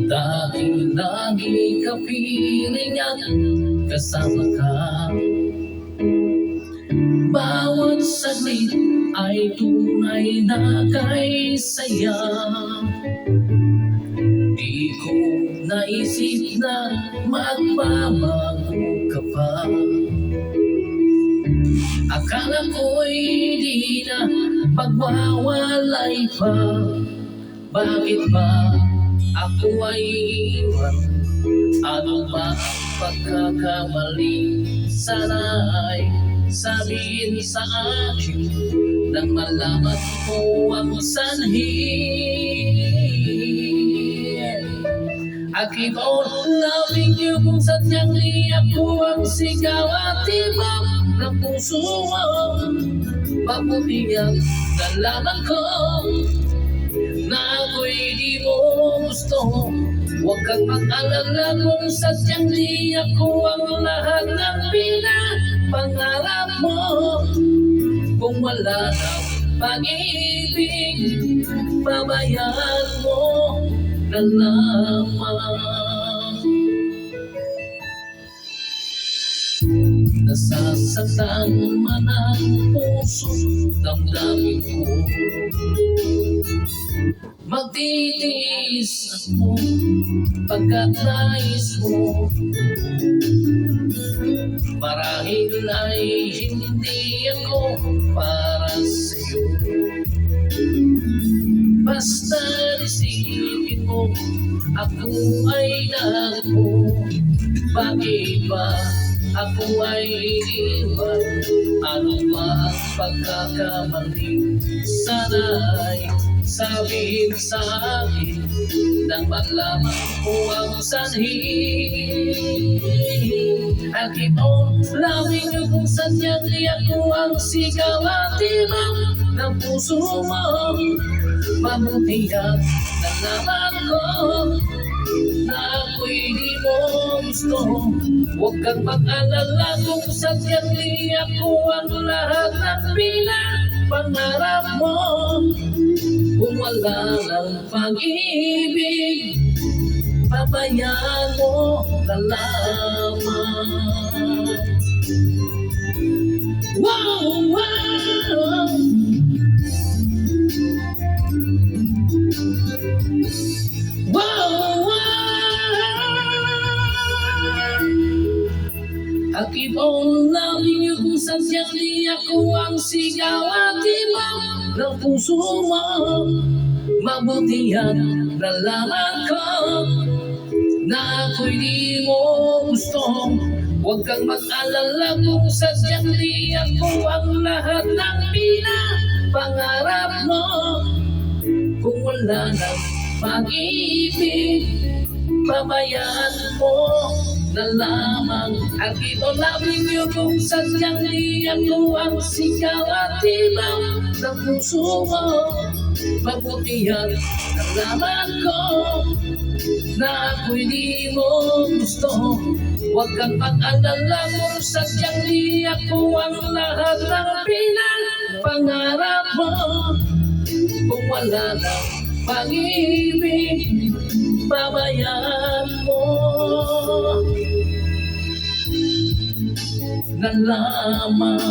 Dating lagi kapiling at kasama ka. Bawat saglit ay tunay na kay saya. Di ko naisip na magbabago ka pa. Akala ko'y di na pagwawalay pa. Bakit ba ako ay iwan? Ano ba pagkakamali? Sana ay sabihin sa akin nang malaman ko ang sanhi. I keep on loving you kung sadyang di ako ang sigaw at tibok ng puso mo. Mabuti ang nalaman ko na ako'y di mo gusto. Huwag kang mag-alala kung sadyang di ako ang lahat ng pinapangarap mo. Kung wala ng pag-ibig, babayaan mo na lamang. Nasasaktan man ang puso, damdamin ko. Magtitiis ako pagkat nais mo. Marahil ay hindi ako para sa'yo. Basta isipin mo, ako ay nago. Bakit ba ako ay iiwan? Ano ba ang pagkakamali? Sana ay sabihin sa akin nang malaman ko ang sanhi. I'll keep on loving you kung sadyang di ako ang sigaw at tibok ng puso mo. Mabuti ang nalaman ko na ako'y di mo gusto. Huwag kang mag-alala kung sadyang di ako ang lahat ng pinapangarap mo. Kung wala ng pag-ibig, pabayaan mo na lamang. Wow, wow. Wow, wow. I keep on loving you kung sadyang di ako ang sigaw at tibok ng puso mo. Mabuti ang nalaman ko na ako'y di mo gusto. Huwag kang mag-alala kung sadyang di ako ang lahat ng pinapangarap mo. Kung wala ng pag-ibig, babayaan mo na lamang. I keep on loving you kung sadyang di ako ang sigaw at tibok ng puso mo. Mabuti ang nalaman ko na ako'y di mo gusto. Huwag kang mag-alala kung sadyang di ako ang lahat ng pinapangarap mo. Kung wala ng pag-ibig, babayaan mo na lamang.